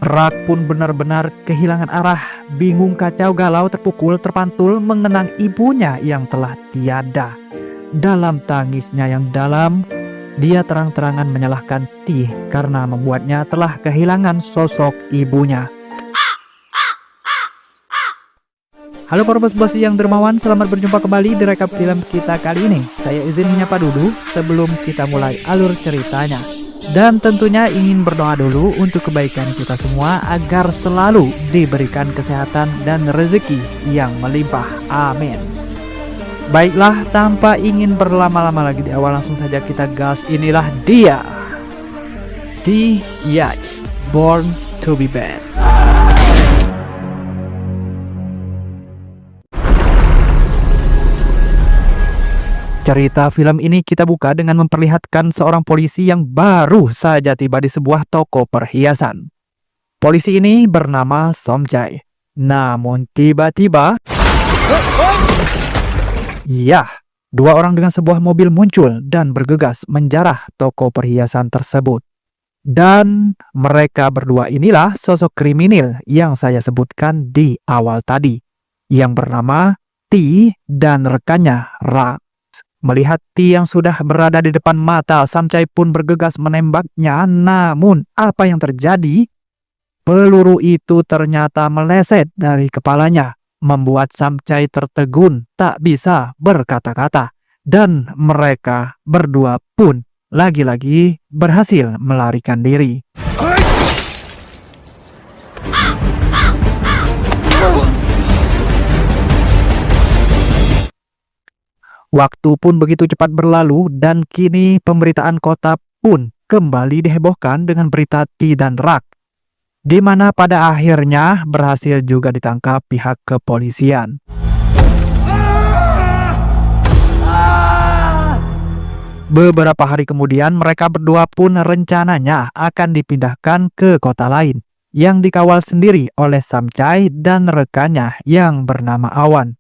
Rak pun benar-benar kehilangan arah, bingung, kacau, galau, terpukul, terpantul mengenang ibunya yang telah tiada. Dalam tangisnya yang dalam, dia terang-terangan menyalahkan Ti karena membuatnya telah kehilangan sosok ibunya. Halo para bos-bos yang dermawan, selamat berjumpa kembali di rekap film kita kali ini. Saya izin menyapa dulu sebelum kita mulai alur ceritanya. Dan tentunya ingin berdoa dulu untuk kebaikan kita semua agar selalu diberikan kesehatan dan rezeki yang melimpah. Amin. Baiklah, tanpa ingin berlama-lama lagi di awal, langsung saja kita gas. Inilah dia, T.I. Born to be Bad. Cerita film ini kita buka dengan memperlihatkan seorang polisi yang baru saja tiba di sebuah toko perhiasan. Polisi ini bernama Somjay. Namun tiba-tiba, dua orang dengan sebuah mobil muncul dan bergegas menjarah toko perhiasan tersebut. Dan mereka berdua inilah sosok kriminal yang saya sebutkan di awal tadi, yang bernama T dan rekannya Ra. Melihat T yang sudah berada di depan mata, Somjay pun bergegas menembaknya. Namun apa yang terjadi? Peluru itu ternyata meleset dari kepalanya, membuat Somjay tertegun, tak bisa berkata-kata. Dan mereka berdua pun lagi-lagi berhasil melarikan diri. Waktu pun begitu cepat berlalu dan kini pemberitaan kota pun kembali dihebohkan dengan berita T dan Rak, di mana pada akhirnya berhasil juga ditangkap pihak kepolisian. Beberapa hari kemudian mereka berdua pun rencananya akan dipindahkan ke kota lain yang dikawal sendiri oleh Somjay dan rekannya yang bernama Awan.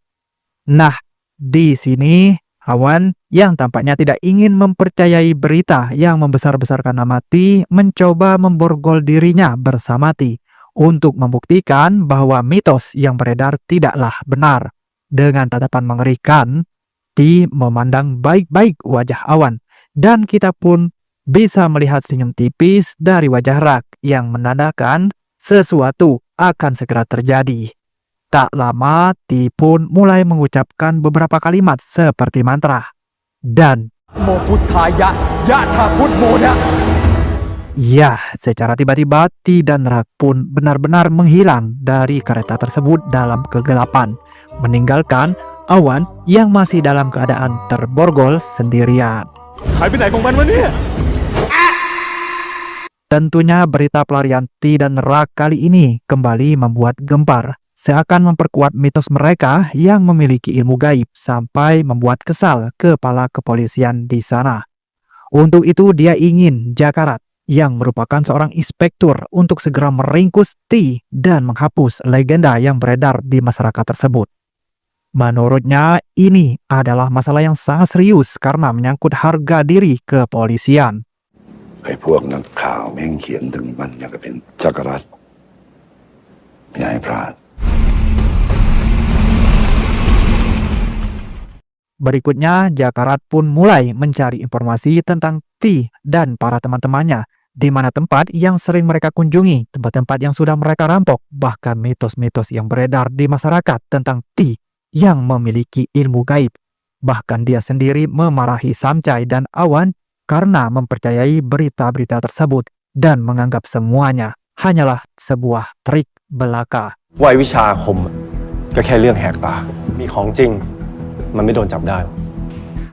Nah, di sini Awan yang tampaknya tidak ingin mempercayai berita yang membesar-besarkan nama T mencoba memborgol dirinya bersama T untuk membuktikan bahwa mitos yang beredar tidaklah benar. Dengan tatapan mengerikan, T memandang baik-baik wajah Awan dan kita pun bisa melihat senyum tipis dari wajah Rak yang menandakan sesuatu akan segera terjadi. Tak lama, T pun mulai mengucapkan beberapa kalimat seperti mantra. Dan secara tiba-tiba T dan Rak pun benar-benar menghilang dari kereta tersebut dalam kegelapan, meninggalkan Awan yang masih dalam keadaan terborgol sendirian. Tentunya berita pelarian T dan Rak kali ini kembali membuat gempar, seakan memperkuat mitos mereka yang memiliki ilmu gaib sampai membuat kesal kepala kepolisian di sana. Untuk itu dia ingin Jakarat yang merupakan seorang inspektur untuk segera meringkus T dan menghapus legenda yang beredar di masyarakat tersebut. Menurutnya ini adalah masalah yang sangat serius karena menyangkut harga diri kepolisian. ไอ้พวกนักข่าวแม่งเขียนถึงมันอย่างกับเป็นจักรพรรดิอย่าให้พลาด Berikutnya, Jakarat pun mulai mencari informasi tentang T dan para teman-temannya, di mana tempat yang sering mereka kunjungi, tempat-tempat yang sudah mereka rampok, bahkan mitos-mitos yang beredar di masyarakat tentang T yang memiliki ilmu gaib. Bahkan dia sendiri memarahi Somjay dan Awan karena mempercayai berita-berita tersebut dan menganggap semuanya hanyalah sebuah trik belaka. ว่าวิชาอาคมก็แค่เรื่องแหกตา มีของจริงมันไม่โดนจับได้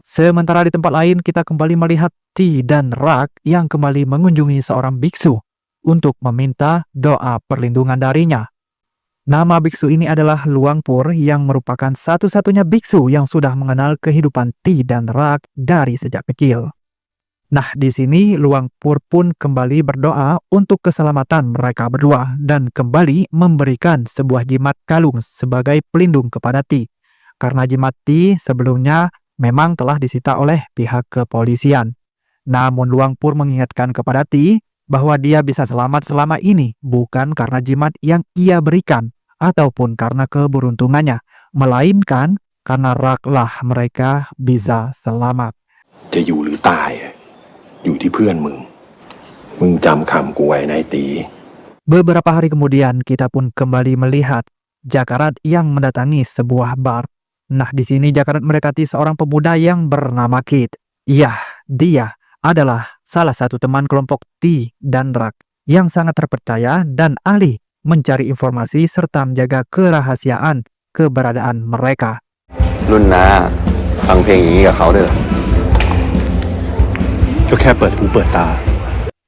Sementara di tempat lain kita kembali melihat T dan Rak yang kembali mengunjungi seorang biksu untuk meminta doa perlindungan darinya. Nama biksu ini adalah Luangpur yang merupakan satu-satunya biksu yang sudah mengenal kehidupan T dan Rak dari sejak kecil. Nah, di sini Luangpur pun kembali berdoa untuk keselamatan mereka berdua dan kembali memberikan sebuah jimat kalung sebagai pelindung kepada T. Karena jimat T sebelumnya memang telah disita oleh pihak kepolisian. Namun Luangpur mengingatkan kepada T bahwa dia bisa selamat selama ini bukan karena jimat yang ia berikan ataupun karena keberuntungannya, melainkan karena raklah mereka bisa selamat. จะอยู่หรือตายอะอยู่ที่เพื่อนมึง มึงจำคำกูไว้นะไอ้ตี Beberapa hari kemudian kita pun kembali melihat Jakarat yang mendatangi sebuah bar. Nah, di sini Jakarat mendekati seorang pemuda yang bernama Kid. Iya, dia adalah salah satu teman kelompok T dan Rak yang sangat terpercaya dan ahli mencari informasi serta menjaga kerahasiaan keberadaan mereka. รุ่นน้าฟังเพลงอย่างนี้กับเขาด้วยเหรอ ก็แค่เปิดหูเปิดตา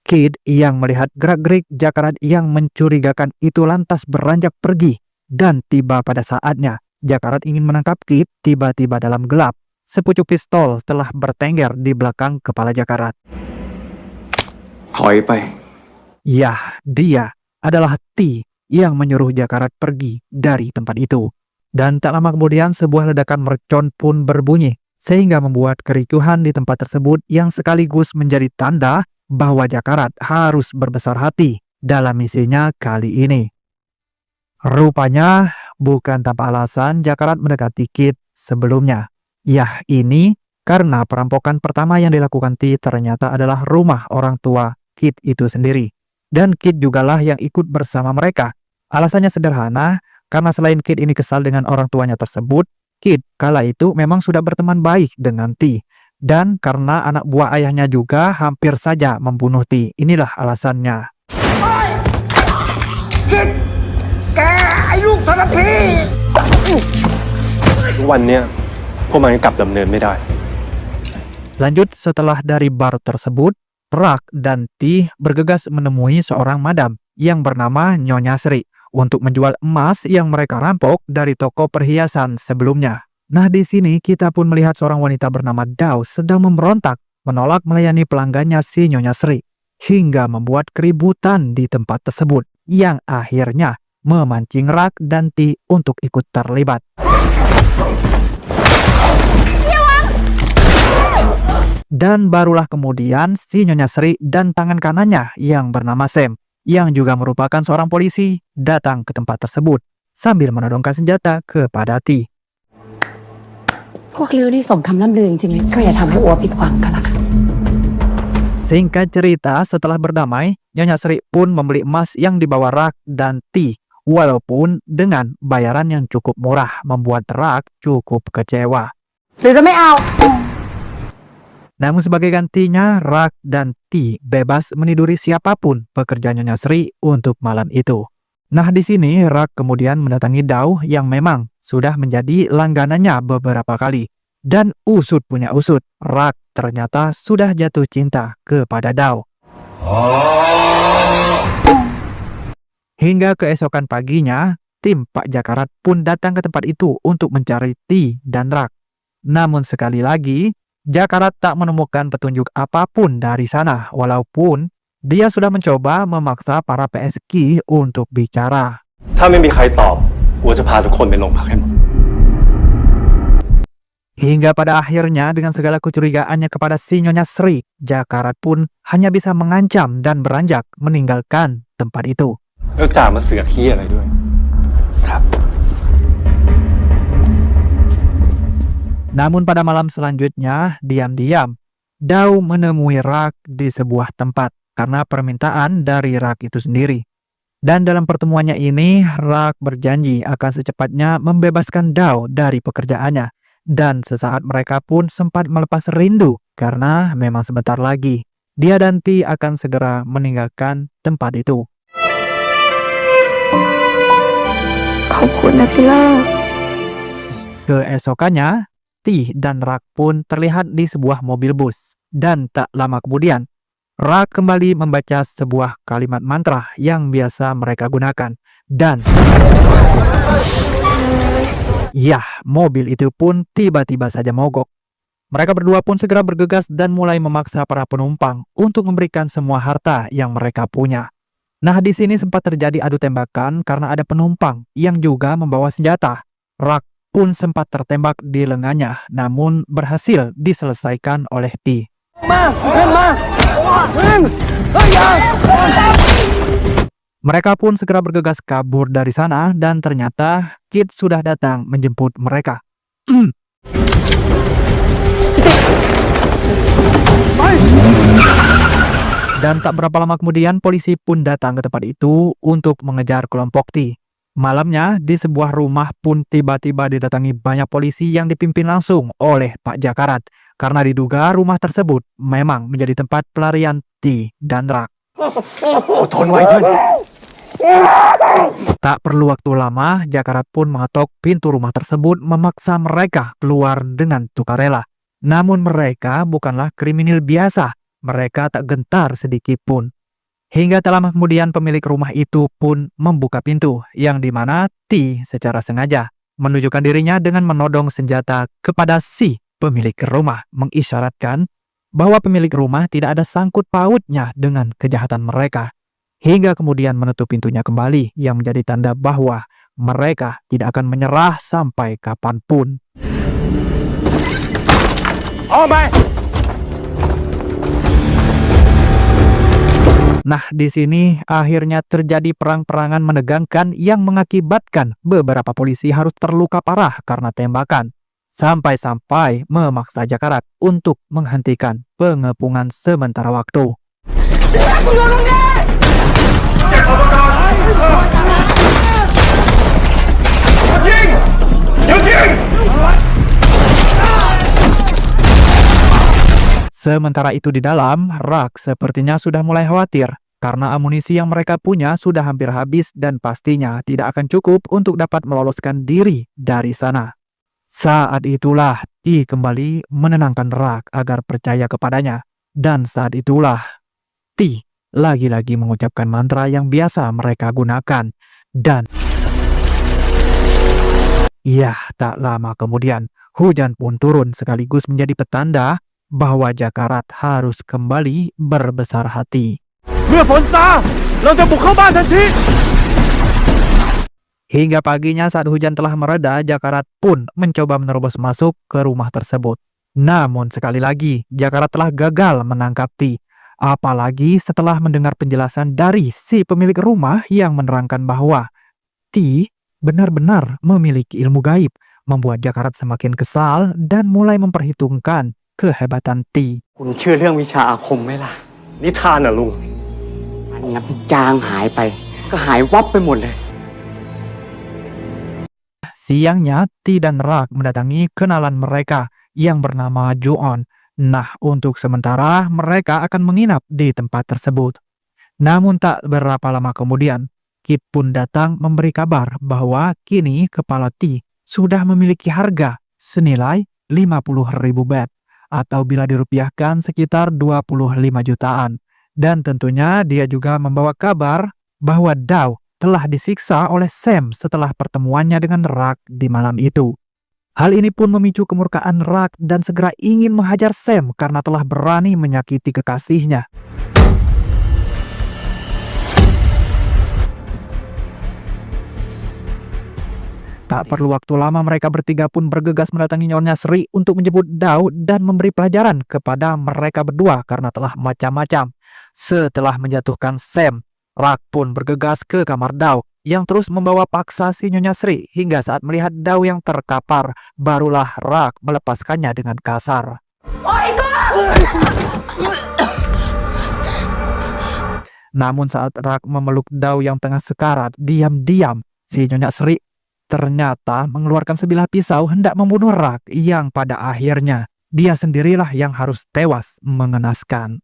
Kid yang melihat gerak-gerik Jakarat yang mencurigakan itu lantas beranjak pergi. Dan tiba pada saatnya Jakarat ingin menangkap Kid, tiba-tiba dalam gelap sepucuk pistol telah bertengger di belakang kepala Jakarat. ถอยไป Yah, dia adalah T yang menyuruh Jakarat pergi dari tempat itu. Dan tak lama kemudian sebuah ledakan mercon pun berbunyi sehingga membuat kericuhan di tempat tersebut yang sekaligus menjadi tanda bahwa Jakarat harus berbesar hati dalam misinya kali ini. Rupanya bukan tanpa alasan Jakarat mendekati Kid sebelumnya. Yah, ini karena perampokan pertama yang dilakukan T ternyata adalah rumah orang tua Kid itu sendiri. Dan Kid jugalah yang ikut bersama mereka. Alasannya sederhana, karena selain Kid ini kesal dengan orang tuanya tersebut, Kid kala itu memang sudah berteman baik dengan T. Dan karena anak buah ayahnya juga hampir saja membunuh T. Inilah alasannya. ทุกวันเนี้ยพวกมันกลับดำเนินไม่ได้ Lanjut, setelah dari bar tersebut, Rak dan T bergegas menemui seorang madam yang bernama Nyonya Sri untuk menjual emas yang mereka rampok dari toko perhiasan sebelumnya. Nah, di sini kita pun melihat seorang wanita bernama Dao sedang memberontak menolak melayani pelanggannya si Nyonya Sri hingga membuat keributan di tempat tersebut yang akhirnya memancing Rak dan T untuk ikut terlibat. Dan barulah kemudian si Nyonya Sri dan tangan kanannya yang bernama Sam yang juga merupakan seorang polisi datang ke tempat tersebut sambil menodongkan senjata kepada T. พวกลือนี่สมคำล่ำลือจริงๆก็อย่าทำให้อัวผิดหวังกันละกัน Singkat cerita, setelah berdamai, Nyonya Sri pun membeli emas yang dibawa Rak dan T, walaupun dengan bayaran yang cukup murah membuat Rak cukup kecewa. หรือจะไม่เอา Namun sebagai gantinya, Rak dan T bebas meniduri siapapun pekerja Nyonya Sri untuk malam itu. Nah, di sini Rak kemudian mendatangi Dao yang memang sudah menjadi langganannya beberapa kali. Dan usut punya usut, Rak ternyata sudah jatuh cinta kepada Dao. Hingga keesokan paginya, tim Pak Jakarat pun datang ke tempat itu untuk mencari T dan Rak. Namun sekali lagi, Jakarat tak menemukan petunjuk apapun dari sana, walaupun dia sudah mencoba memaksa para PSQ untuk bicara. ถ้าไม่มีใครตอบอัวจะพาทุกคนไปโรงพักให้หมด Hingga pada akhirnya dengan segala kecurigaannya kepada si Nyonya Sri, Jakarat pun hanya bisa mengancam dan beranjak meninggalkan tempat itu. แล้วจ่ามาเสือกเหี้ยอะไรด้วย ครับ Namun pada malam selanjutnya, diam-diam, Dao menemui Rak di sebuah tempat karena permintaan dari Rak itu sendiri. Dan dalam pertemuannya ini, Rak berjanji akan secepatnya membebaskan Dao dari pekerjaannya. Dan sesaat mereka pun sempat melepas rindu karena memang sebentar lagi dia dan T akan segera meninggalkan tempat itu. ขอบคุณนะพี่เลิก Keesokannya, T dan Rak pun terlihat di sebuah mobil bus. Dan tak lama kemudian, Rak kembali membaca sebuah kalimat mantra yang biasa mereka gunakan. Dan yah, mobil itu pun tiba-tiba saja mogok. Mereka berdua pun segera bergegas dan mulai memaksa para penumpang untuk memberikan semua harta yang mereka punya. Nah, di sini sempat terjadi adu tembakan karena ada penumpang yang juga membawa senjata. Rak pun sempat tertembak di lengannya, namun berhasil diselesaikan oleh T. Mereka pun segera bergegas kabur dari sana dan ternyata Kit sudah datang menjemput mereka. Dan tak berapa lama kemudian polisi pun datang ke tempat itu untuk mengejar kelompok T. Malamnya di sebuah rumah pun tiba-tiba didatangi banyak polisi yang dipimpin langsung oleh Pak Jakarat karena diduga rumah tersebut memang menjadi tempat pelarian T dan Rak. อดทนไว้เพื่อน Tak perlu waktu lama, Jakarat pun mengetok pintu rumah tersebut memaksa mereka keluar dengan sukarela. Namun mereka bukanlah kriminal biasa. Mereka tak gentar sedikit pun. Hingga tak lama kemudian pemilik rumah itu pun membuka pintu, yang dimana T secara sengaja menunjukkan dirinya dengan menodong senjata kepada si pemilik rumah, mengisyaratkan bahwa pemilik rumah tidak ada sangkut pautnya dengan kejahatan mereka. Hingga kemudian menutup pintunya kembali, yang menjadi tanda bahwa mereka tidak akan menyerah sampai kapanpun. ออกไป Nah, di sini akhirnya terjadi perang-perangan menegangkan yang mengakibatkan beberapa polisi harus terluka parah karena tembakan. Sampai-sampai memaksa Jakarat untuk menghentikan pengepungan sementara waktu. Sementara itu di dalam, Rak sepertinya sudah mulai khawatir karena amunisi yang mereka punya sudah hampir habis dan pastinya tidak akan cukup untuk dapat meloloskan diri dari sana. Saat itulah T kembali menenangkan Rak agar percaya kepadanya, dan saat itulah T lagi-lagi mengucapkan mantra yang biasa mereka gunakan, dan ya, tak lama kemudian hujan pun turun sekaligus menjadi petanda bahwa Jakarat harus kembali berbesar hati. เมื่อฝนซาเราจะบุกเข้าบ้านทันที Hingga paginya saat hujan telah mereda, Jakarat pun mencoba menerobos masuk ke rumah tersebut. Namun sekali lagi, Jakarat telah gagal menangkap T. Apalagi setelah mendengar penjelasan dari si pemilik rumah yang menerangkan bahwa T benar-benar memiliki ilmu gaib, membuat Jakarat semakin kesal dan mulai memperhitungkan kehebatan T. คุณเชื่อเรื่องวิชาอาคมไหมล่ะ นิทานน่ะลุง มันนับไปจางหายไป ก็หายวับไปหมดเลย Siangnya, T dan Rak mendatangi kenalan mereka yang bernama Juon. Nah, untuk sementara mereka akan menginap di tempat tersebut. Namun tak berapa lama kemudian, Kit pun datang memberi kabar bahwa kini kepala T sudah memiliki harga senilai 50.000 bat, atau bila dirupiahkan sekitar 25 jutaan. Dan tentunya dia juga membawa kabar bahwa Dao telah disiksa oleh Sam setelah pertemuannya dengan Rak di malam itu. Hal ini pun memicu kemurkaan Rak dan segera ingin menghajar Sam karena telah berani menyakiti kekasihnya. Tak perlu waktu lama, mereka bertiga pun bergegas mendatangi Nyonya Sri untuk menjemput Dao dan memberi pelajaran kepada mereka berdua karena telah macam-macam. Setelah menjatuhkan Sam, Rak pun bergegas ke kamar Dao yang terus membawa paksa si Nyonya Sri hingga saat melihat Dao yang terkapar, barulah Rak melepaskannya dengan kasar. Namun saat Rak memeluk Dao yang tengah sekarat, diam-diam si Nyonya Sri ternyata mengeluarkan sebilah pisau hendak membunuh Rak, yang pada akhirnya dia sendirilah yang harus tewas mengenaskan.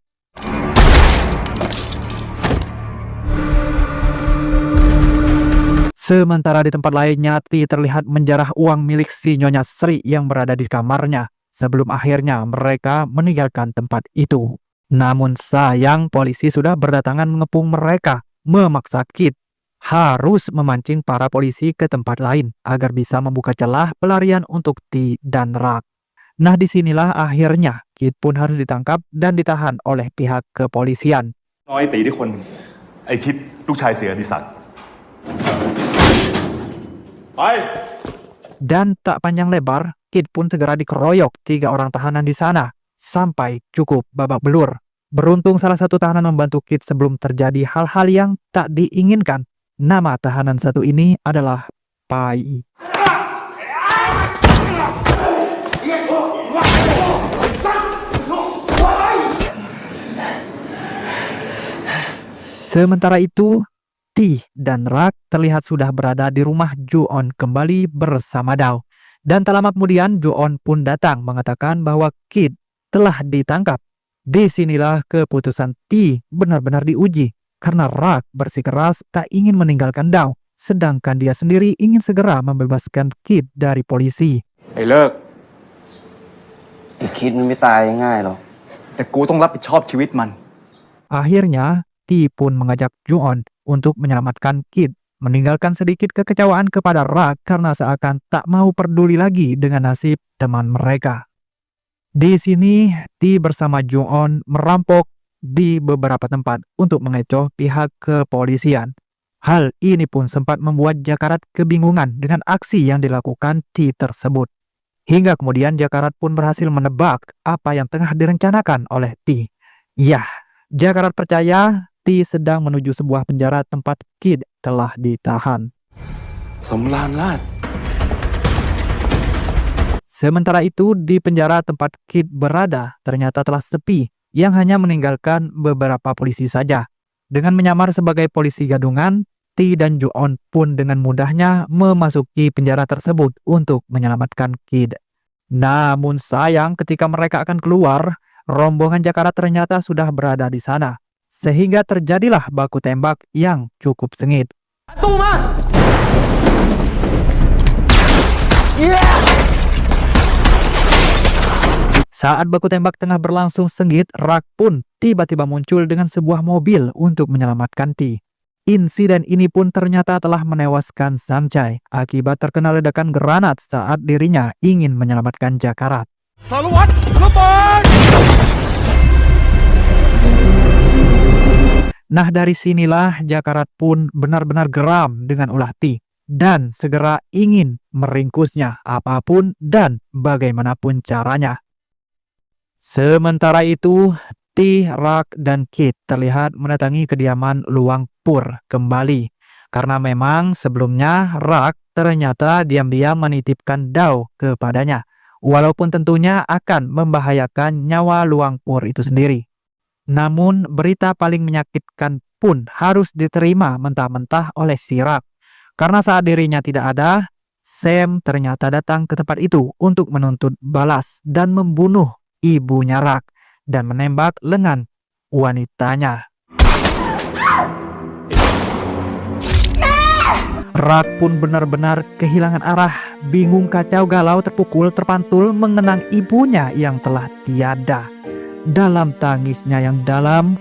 Sementara di tempat lainnya, T terlihat menjarah uang milik si Nyonya Sri yang berada di kamarnya sebelum akhirnya mereka meninggalkan tempat itu. Namun sayang, polisi sudah berdatangan mengepung mereka, memaksa Kit harus memancing para polisi ke tempat lain agar bisa membuka celah pelarian untuk T dan Rak. Nah, disinilah akhirnya Kit pun harus ditangkap dan ditahan oleh pihak kepolisian. น้อยตีได้คนหนึ่งไอ้คิดลูกชายเสียอดิศักดิ์ Dan tak panjang lebar, Kit pun segera dikeroyok 3 orang tahanan di sana sampai cukup babak belur. Beruntung salah satu tahanan membantu Kid sebelum terjadi hal-hal yang tak diinginkan. Nama tahanan satu ini adalah Pai. Sementara itu, Ti dan Rak terlihat sudah berada di rumah Ju-on kembali bersama Dao. Dan tak lama kemudian Ju-on pun datang mengatakan bahwa Kid telah ditangkap. Disinilah keputusan Ti benar-benar diuji karena Rak bersikeras tak ingin meninggalkan Dao, sedangkan dia sendiri ingin segera membebaskan Kid dari polisi. ไอ้เลิกไอ้คิดมันไม่ตายง่ายหรอกแต่กูต้องรับผิดชอบชีวิตมัน Akhirnya, Ti pun mengajak Ju-on untuk menyelamatkan Kid, meninggalkan sedikit kekecewaan kepada Rak karena seakan tak mau peduli lagi dengan nasib teman mereka. Di sini, Ti bersama Ju-on merampok di beberapa tempat untuk mengecoh pihak kepolisian. Hal ini pun sempat membuat Jakarat kebingungan dengan aksi yang dilakukan Ti tersebut. Hingga kemudian Jakarat pun berhasil menebak apa yang tengah direncanakan oleh Ti. Yah, Jakarat percaya Ti sedang menuju sebuah penjara tempat Kid telah ditahan. สำราญราช Sementara itu, di penjara tempat Kid berada ternyata telah sepi, yang hanya meninggalkan beberapa polisi saja. Dengan menyamar sebagai polisi gadungan, Ti dan Ju-on pun dengan mudahnya memasuki penjara tersebut untuk menyelamatkan Kid. Namun sayang, ketika mereka akan keluar, rombongan Jakarat ternyata sudah berada di sana. Sehingga terjadilah baku tembak yang cukup sengit. Saat baku tembak tengah berlangsung sengit, Rak pun tiba-tiba muncul dengan sebuah mobil untuk menyelamatkan Ti. Insiden ini pun ternyata telah menewaskan Samchai akibat terkena ledakan granat saat dirinya ingin menyelamatkan Jakarat. Nah, dari sinilah Jakarat pun benar-benar geram dengan ulah Ti dan segera ingin meringkusnya apapun dan bagaimanapun caranya. Sementara itu, Ti, Rak, dan Kid terlihat mendatangi kediaman Luang Pur kembali. Karena memang sebelumnya Rak ternyata diam-diam menitipkan Dao kepadanya. Walaupun tentunya akan membahayakan nyawa Luang Pur itu sendiri. Namun berita paling menyakitkan pun harus diterima mentah-mentah oleh si Rak. Karena saat dirinya tidak ada, Sam ternyata datang ke tempat itu untuk menuntut balas dan membunuh ibunya Rak dan menembak lengan wanitanya. Rak pun benar-benar kehilangan arah, bingung, kacau, galau, terpukul, terpantul mengenang ibunya yang telah tiada. Dalam tangisnya yang dalam,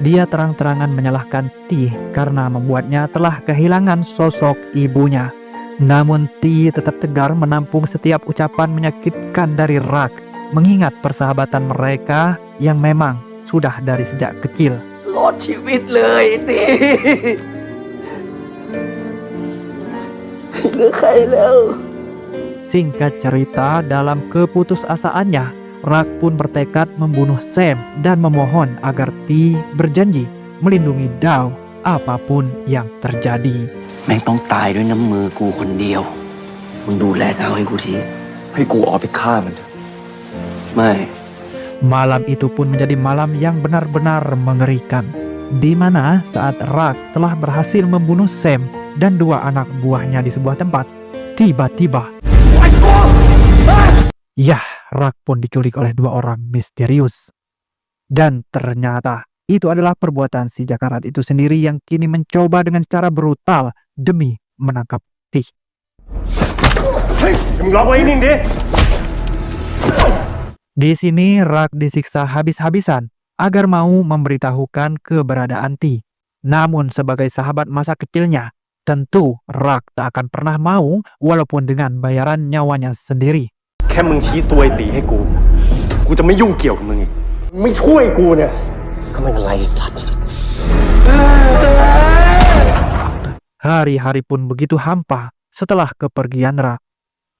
dia terang-terangan menyalahkan Ti karena membuatnya telah kehilangan sosok ibunya. Namun Ti tetap tegar menampung setiap ucapan menyakitkan dari Rak, mengingat persahabatan mereka yang memang sudah dari sejak kecil. รอดชีวิตเลยตีเหลือใครแล้ว Singkat cerita, dalam keputusasaannya, Rak pun bertekad membunuh Sam dan memohon agar Ti berjanji melindungi Dao apapun yang terjadi. แม่งต้องตายด้วยน้ำมือกูคนเดียวมึงดูแลดาวให้กูที ให้กูออกไปฆ่ามัน ไม่ Malam itu pun menjadi malam yang benar-benar mengerikan, di mana saat Rak telah berhasil membunuh Sam dan dua anak buahnya di sebuah tempat, tiba-tiba yah, Rak pun diculik oleh dua orang misterius. Dan ternyata itu adalah perbuatan si Jakarat itu sendiri yang kini mencoba dengan secara brutal demi menangkap Ti. Di sini Rak disiksa habis-habisan agar mau memberitahukan keberadaan Ti. Namun sebagai sahabat masa kecilnya, tentu Rak tak akan pernah mau walaupun dengan bayaran nyawanya sendiri. แค่มึงชี้ตัวไอ้ตีให้กู กูจะไม่ยุ่งเกี่ยวกับมึงอีก ไม่ช่วยกูเนี่ย ก็ไม่เป็นไรสัตว์ Hari-hari pun begitu hampa setelah kepergian Rak.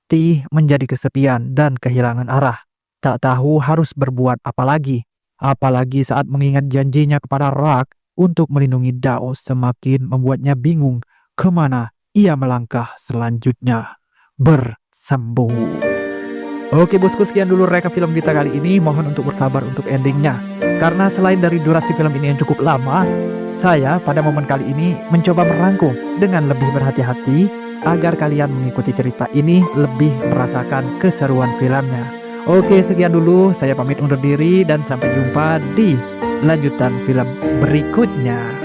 Ti menjadi kesepian dan kehilangan arah. Tak tahu harus berbuat apa lagi. Apalagi saat mengingat janjinya kepada Rak untuk melindungi Dao semakin membuatnya bingung kemana ia melangkah selanjutnya. Bersambung. Oke bosku, sekian dulu reka film kita kali ini. Mohon untuk bersabar untuk endingnya, karena selain dari durasi film ini yang cukup lama, saya pada momen kali ini mencoba merangkum dengan lebih berhati-hati agar kalian mengikuti cerita ini lebih merasakan keseruan filmnya. Oke, sekian dulu, saya pamit undur diri dan sampai jumpa di lanjutan film berikutnya.